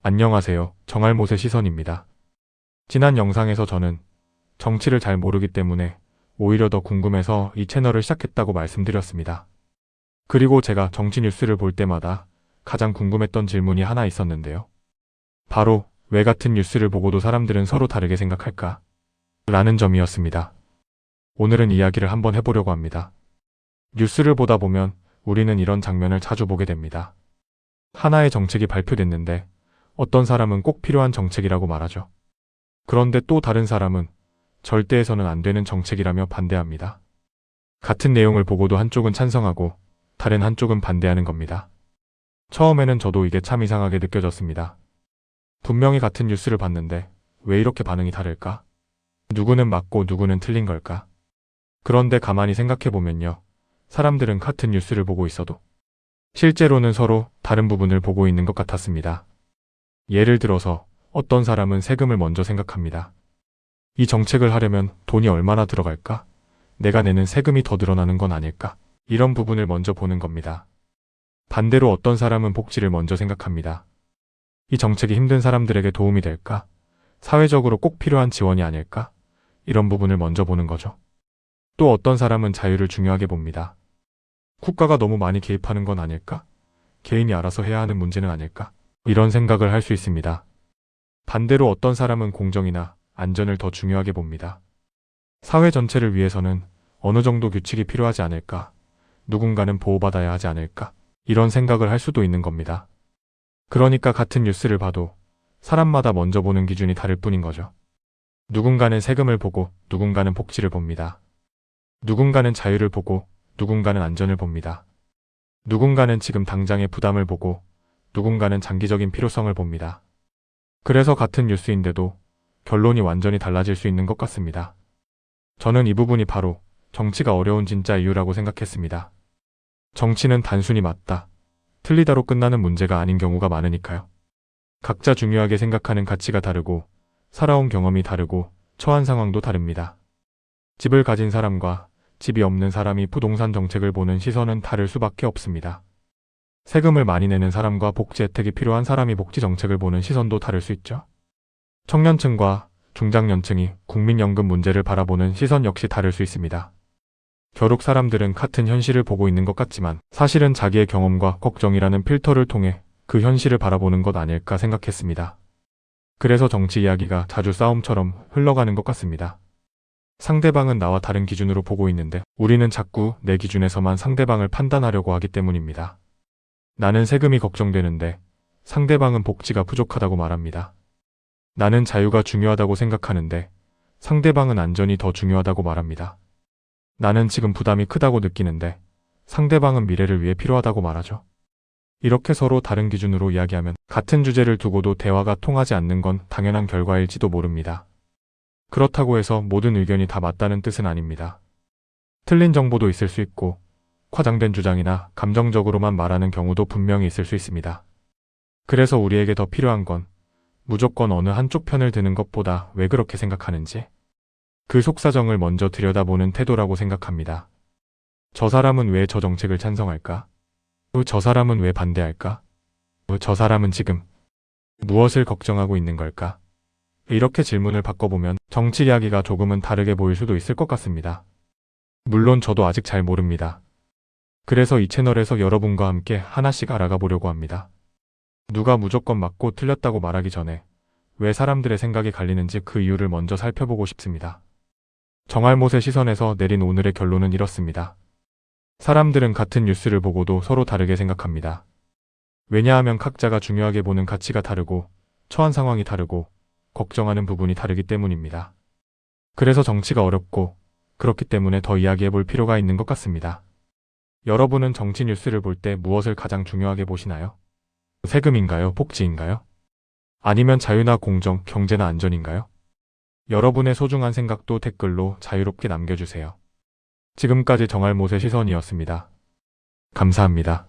안녕하세요. 정알못의 시선입니다. 지난 영상에서 저는 정치를 잘 모르기 때문에 오히려 더 궁금해서 이 채널을 시작했다고 말씀드렸습니다. 그리고 제가 정치 뉴스를 볼 때마다 가장 궁금했던 질문이 하나 있었는데요. 바로 왜 같은 뉴스를 보고도 사람들은 서로 다르게 생각할까? 라는 점이었습니다. 오늘은 이야기를 한번 해보려고 합니다. 뉴스를 보다 보면 우리는 이런 장면을 자주 보게 됩니다. 하나의 정책이 발표됐는데 어떤 사람은 꼭 필요한 정책이라고 말하죠. 그런데 또 다른 사람은 절대 해서는 안 되는 정책이라며 반대합니다. 같은 내용을 보고도 한쪽은 찬성하고 다른 한쪽은 반대하는 겁니다. 처음에는 저도 이게 참 이상하게 느껴졌습니다. 분명히 같은 뉴스를 봤는데 왜 이렇게 반응이 다를까? 누구는 맞고 누구는 틀린 걸까? 그런데 가만히 생각해보면요. 사람들은 같은 뉴스를 보고 있어도 실제로는 서로 다른 부분을 보고 있는 것 같았습니다. 예를 들어서 어떤 사람은 세금을 먼저 생각합니다. 이 정책을 하려면 돈이 얼마나 들어갈까? 내가 내는 세금이 더 늘어나는 건 아닐까? 이런 부분을 먼저 보는 겁니다. 반대로 어떤 사람은 복지를 먼저 생각합니다. 이 정책이 힘든 사람들에게 도움이 될까? 사회적으로 꼭 필요한 지원이 아닐까? 이런 부분을 먼저 보는 거죠. 또 어떤 사람은 자유를 중요하게 봅니다. 국가가 너무 많이 개입하는 건 아닐까? 개인이 알아서 해야 하는 문제는 아닐까? 이런 생각을 할 수 있습니다. 반대로 어떤 사람은 공정이나 안전을 더 중요하게 봅니다. 사회 전체를 위해서는 어느 정도 규칙이 필요하지 않을까? 누군가는 보호받아야 하지 않을까? 이런 생각을 할 수도 있는 겁니다. 그러니까 같은 뉴스를 봐도 사람마다 먼저 보는 기준이 다를 뿐인 거죠. 누군가는 세금을 보고 누군가는 복지를 봅니다. 누군가는 자유를 보고 누군가는 안전을 봅니다. 누군가는 지금 당장의 부담을 보고 누군가는 장기적인 필요성을 봅니다. 그래서 같은 뉴스인데도 결론이 완전히 달라질 수 있는 것 같습니다. 저는 이 부분이 바로 정치가 어려운 진짜 이유라고 생각했습니다. 정치는 단순히 맞다, 틀리다로 끝나는 문제가 아닌 경우가 많으니까요. 각자 중요하게 생각하는 가치가 다르고 살아온 경험이 다르고 처한 상황도 다릅니다. 집을 가진 사람과 집이 없는 사람이 부동산 정책을 보는 시선은 다를 수밖에 없습니다. 세금을 많이 내는 사람과 복지 혜택이 필요한 사람이 복지 정책을 보는 시선도 다를 수 있죠. 청년층과 중장년층이 국민연금 문제를 바라보는 시선 역시 다를 수 있습니다. 결국 사람들은 같은 현실을 보고 있는 것 같지만 사실은 자기의 경험과 걱정이라는 필터를 통해 그 현실을 바라보는 것 아닐까 생각했습니다. 그래서 정치 이야기가 자주 싸움처럼 흘러가는 것 같습니다. 상대방은 나와 다른 기준으로 보고 있는데 우리는 자꾸 내 기준에서만 상대방을 판단하려고 하기 때문입니다. 나는 세금이 걱정되는데 상대방은 복지가 부족하다고 말합니다. 나는 자유가 중요하다고 생각하는데 상대방은 안전이 더 중요하다고 말합니다. 나는 지금 부담이 크다고 느끼는데 상대방은 미래를 위해 필요하다고 말하죠. 이렇게 서로 다른 기준으로 이야기하면 같은 주제를 두고도 대화가 통하지 않는 건 당연한 결과일지도 모릅니다. 그렇다고 해서 모든 의견이 다 맞다는 뜻은 아닙니다. 틀린 정보도 있을 수 있고 과장된 주장이나 감정적으로만 말하는 경우도 분명히 있을 수 있습니다. 그래서 우리에게 더 필요한 건 무조건 어느 한쪽 편을 드는 것보다 왜 그렇게 생각하는지 그 속사정을 먼저 들여다보는 태도라고 생각합니다. 저 사람은 왜 저 정책을 찬성할까? 저 사람은 왜 반대할까? 저 사람은 지금 무엇을 걱정하고 있는 걸까? 이렇게 질문을 바꿔보면 정치 이야기가 조금은 다르게 보일 수도 있을 것 같습니다. 물론 저도 아직 잘 모릅니다. 그래서 이 채널에서 여러분과 함께 하나씩 알아가 보려고 합니다. 누가 무조건 맞고 틀렸다고 말하기 전에 왜 사람들의 생각이 갈리는지 그 이유를 먼저 살펴보고 싶습니다. 정알못의 시선에서 내린 오늘의 결론은 이렇습니다. 사람들은 같은 뉴스를 보고도 서로 다르게 생각합니다. 왜냐하면 각자가 중요하게 보는 가치가 다르고 처한 상황이 다르고 걱정하는 부분이 다르기 때문입니다. 그래서 정치가 어렵고 그렇기 때문에 더 이야기해 볼 필요가 있는 것 같습니다. 여러분은 정치 뉴스를 볼 때 무엇을 가장 중요하게 보시나요? 세금인가요? 복지인가요? 아니면 자유나 공정, 경제나 안전인가요? 여러분의 소중한 생각도 댓글로 자유롭게 남겨주세요. 지금까지 정알못의 시선이었습니다. 감사합니다.